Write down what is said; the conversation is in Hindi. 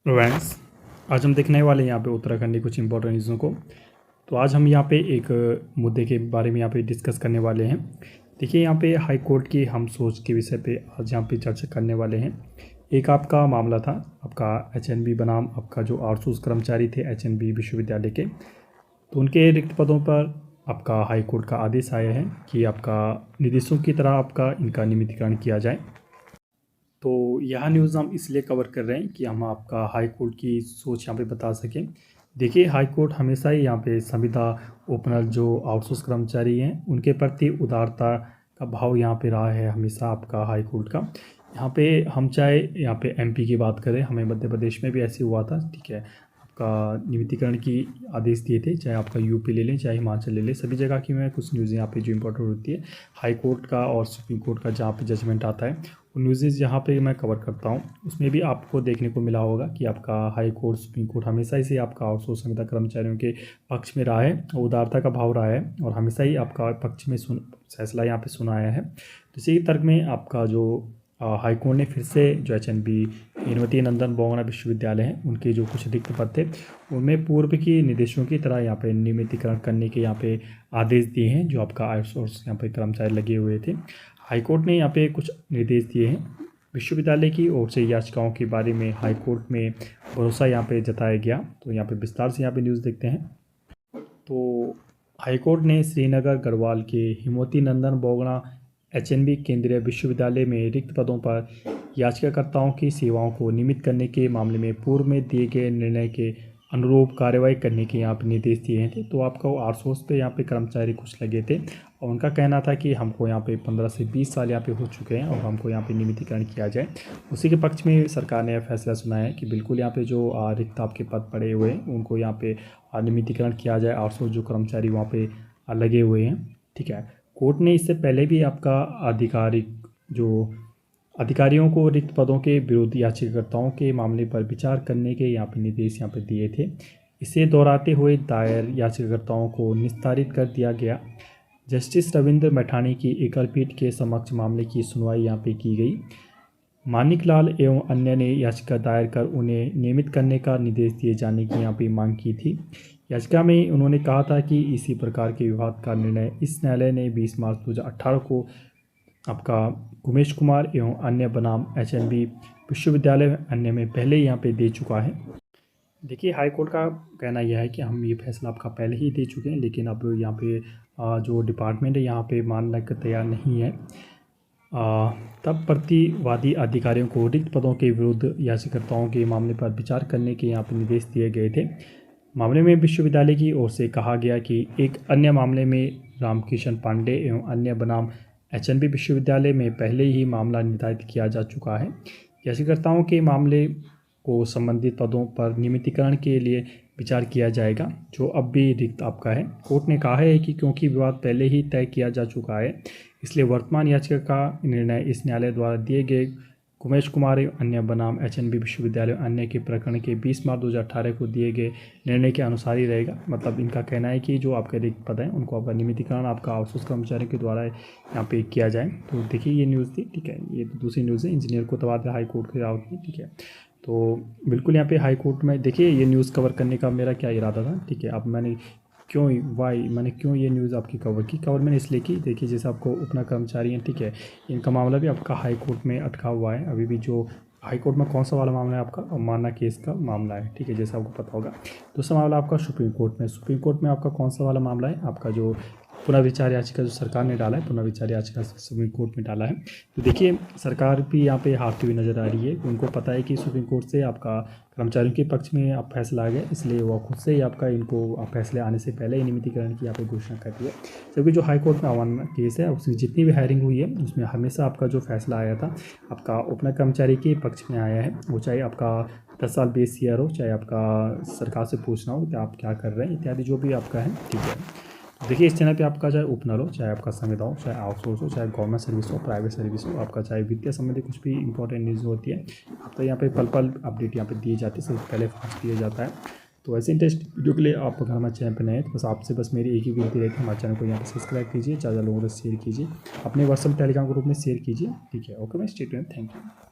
फ्रेंड्स, आज हम देखने वाले हैं यहाँ पे उत्तराखंड की कुछ इंपॉर्टेंट न्यूज़ों को। तो आज हम यहाँ पे एक मुद्दे के बारे में यहाँ पे डिस्कस करने वाले हैं। देखिए, यहाँ पे हाई कोर्ट की हम सोच के विषय पे आज यहाँ पे चर्चा करने वाले हैं। एक आपका मामला था, आपका एचएनबी बनाम आपका जो आउटसोर्स कर्मचारी थे एचएनबी विश्वविद्यालय के, तो उनके रिक्त पदों पर आपका हाई कोर्ट का आदेश आया है कि आपका निदेशों की तरह आपका इनका नियमितीकरण किया जाए। तो यह न्यूज़ हम इसलिए कवर कर रहे हैं कि हम आपका हाई कोर्ट की सोच यहाँ पे बता सकें। देखिए, हाई कोर्ट हमेशा ही यहाँ पे संविदा ओपनर जो आउटसोर्स कर्मचारी हैं उनके प्रति उदारता का भाव यहाँ पे रहा है हमेशा आपका हाई कोर्ट का। यहाँ पे हम चाहे यहाँ पे एमपी की बात करें, हमें मध्य प्रदेश में भी ऐसे हुआ था, ठीक है, आपका नियमितीकरण की आदेश दिए थे, चाहे आपका यूपी ले लें चाहे हिमाचल ले लें, सभी जगह की मैं कुछ न्यूज़ यहाँ पे जो इंपॉर्टेंट होती है हाई कोर्ट का और सुप्रीम कोर्ट का जहाँ पे जजमेंट आता है वो न्यूज़ यहाँ पे मैं कवर करता हूँ। उसमें भी आपको देखने को मिला होगा कि आपका हाई कोर्ट सुप्रीम कोर्ट हमेशा ही से आपका आउटसोर्स संविदा कर्मचारियों के पक्ष में रहा है, उदारता का भाव रहा है और हमेशा ही आपका पक्ष में फैसला यहाँ पे सुनाया है। तो इसी तर्क में आपका जो हाई कोर्ट ने फिर से जो एचएनबी हिमवती नंदन बोगना विश्वविद्यालय हैं उनके जो कुछ रिक्त पद थे उनमें पूर्व की निदेशों की तरह यहाँ पे नियमितीकरण करने के यहाँ पे आदेश दिए हैं। जो आपका आउटसोर्स यहाँ पे कर्मचारी लगे हुए थे, हाई कोर्ट ने यहाँ पे कुछ निर्देश दिए हैं। विश्वविद्यालय की ओर से याचिकाओं के बारे में हाई कोर्ट में भरोसा यहाँ पे जताया गया। तो यहाँ पे विस्तार से यहाँ पे न्यूज़ देखते हैं। तो हाई कोर्ट ने श्रीनगर गढ़वाल के हिमवती नंदन बोगना एचएनबी केंद्रीय विश्वविद्यालय में रिक्त पदों पर याचिकाकर्ताओं की सेवाओं को नियमित करने के मामले में पूर्व में दिए गए निर्णय के अनुरूप कार्रवाई करने के यहाँ पे निर्देश दिए थे। तो आपका आउटसोर्स पे यहाँ पे कर्मचारी कुछ लगे थे और उनका कहना था कि हमको यहाँ पे 15 से 20 साल यहाँ पे हो चुके हैं और हमको यहाँ पे नियमितीकरण किया जाए। उसी के पक्ष में सरकार ने यह फैसला सुनाया है कि बिल्कुल यहाँ पे जो रिक्त आपके पद पड़े हुए हैं उनको यहाँ पे नियमितीकरण किया जाए, आउटसोर्स जो कर्मचारी वहाँ पे लगे हुए हैं, ठीक है। कोर्ट ने इससे पहले भी आपका अधिकारियों को रिक्त पदों के विरुद्ध याचिकाकर्ताओं के मामले पर विचार करने के यहाँ पे निर्देश यहाँ पे दिए थे। इसे दोहराते हुए दायर याचिकाकर्ताओं को निस्तारित कर दिया गया। जस्टिस रविंद्र मैठानी की एकल पीठ के समक्ष मामले की सुनवाई यहाँ पे की गई। मानिक लाल एवं अन्य ने याचिका दायर कर उन्हें नियमित करने का निर्देश दिए जाने की यहाँ पे मांग की थी। याचिका में उन्होंने कहा था कि इसी प्रकार के विवाद का निर्णय इस न्यायालय ने 20 मार्च 2018 को आपका उमेश कुमार एवं अन्य बनाम एचएनबी विश्वविद्यालय अन्य में पहले यहाँ पे दे चुका है। देखिए, हाई कोर्ट का कहना यह है कि हम ये फैसला आपका पहले ही दे चुके हैं, लेकिन अब यहाँ पे जो डिपार्टमेंट है यहाँ पे मानने को तैयार नहीं है। तब प्रतिवादी अधिकारियों को रिक्त पदों के विरुद्ध याचिकाकर्ताओं के मामले पर विचार करने के यहाँ पे निर्देश दिए गए थे। मामले में विश्वविद्यालय की ओर से कहा गया कि एक अन्य मामले में रामकिशन पांडे एवं अन्य बनाम एचएनबी विश्वविद्यालय में पहले ही मामला निर्धारित किया जा चुका है। याचिकाकर्ताओं के मामले को संबंधित पदों पर नियमितीकरण के लिए विचार किया जाएगा जो अब भी रिक्त आपका है। कोर्ट ने कहा है कि क्योंकि विवाद पहले ही तय किया जा चुका है, इसलिए वर्तमान याचिका का निर्णय इस न्यायालय द्वारा दिए गए उमेश कुमार अन्य बनाम एचएनबी विश्वविद्यालय अन्य के प्रकरण के 20 मार्च 2018 को दिए गए निर्णय के अनुसार ही रहेगा। मतलब इनका कहना है कि जो आपके रिक्त पद हैं उनको आपका नियमितीकरण आपका आउटसोर्स कर्मचारियों के द्वारा यहाँ पे किया जाए। तो देखिए, ये न्यूज़ थी, ठीक है। ये दूसरी न्यूज़ है, इंजीनियर को तबादला हाई कोर्ट के राउत में, ठीक है। तो बिल्कुल यहाँ पे हाई कोर्ट में देखिए ये न्यूज़ कवर करने का मेरा क्या इरादा था, ठीक है। अब मैंने क्यों ये न्यूज़ आपकी कवर मैंने इसलिए की। देखिए, जैसे आपको उपना कर्मचारी हैं, ठीक है, इनका मामला भी आपका हाई कोर्ट में अटका हुआ है अभी भी। जो हाई कोर्ट में कौन सा वाला मामला है आपका, अवमानना केस का मामला है, ठीक है, जैसे आपको पता होगा। दूसरा मामला आपका सुप्रीम कोर्ट में आपका कौन सा वाला मामला है, आपका जो पुनर्विचार याचिका जो सरकार ने डाला है, पुनर्विचार याचिका सुप्रीम कोर्ट में डाला है। तो देखिए, सरकार भी यहाँ पे हारती हुई नज़र आ रही है। उनको पता है कि सुप्रीम कोर्ट से आपका कर्मचारियों के पक्ष में आप फैसला आ गया, इसलिए वो खुद से ही आपका इनको फैसले आने से पहले ही नियमितीकरण की यहाँ पे घोषणा कर दी है। जबकि जो हाई कोर्ट में अवमानना केस है उसमें जितनी भी हायरिंग हुई है उसमें हमेशा आपका जो फैसला आया था आपका उपना कर्मचारी के पक्ष में आया है। वो चाहे आपका 10 साल बेस ईयर हो, चाहे आपका सरकार से पूछना हो कि आप क्या कर रहे हैं इत्यादि जो भी आपका है, ठीक है। देखिए, इस चैनल पे आपका चाहे ओपनर हो, चाहे आपका संविदा हो, चाहे आउटसोर्स हो, चाहे गवर्नमेंट सर्विस हो, प्राइवेट सर्विस हो, आपका चाहे वित्तीय संबंधी कुछ भी इंपॉर्टेंट न्यूज़ होती है आपका यहाँ पे पल अपडेट यहाँ पे दिए जाते हैं, सबसे पहले फास्ट दिया जाता है। तो ऐसे इंटरेस्ट वीडियो के लिए आप अगर हमारे चैनल पर नए हैं तो बस आपसे मेरी एक ही विनती रहती है, हमारे चैनल को यहाँ पर सब्सक्राइब कीजिए, ज़्यादा लोगों को शेयर कीजिए, अपने व्हाट्सएप टेलीग्राम ग्रुप में शेयर कीजिए, ठीक है। ओके, मैं स्टे ट्यून्ड, थैंक यू।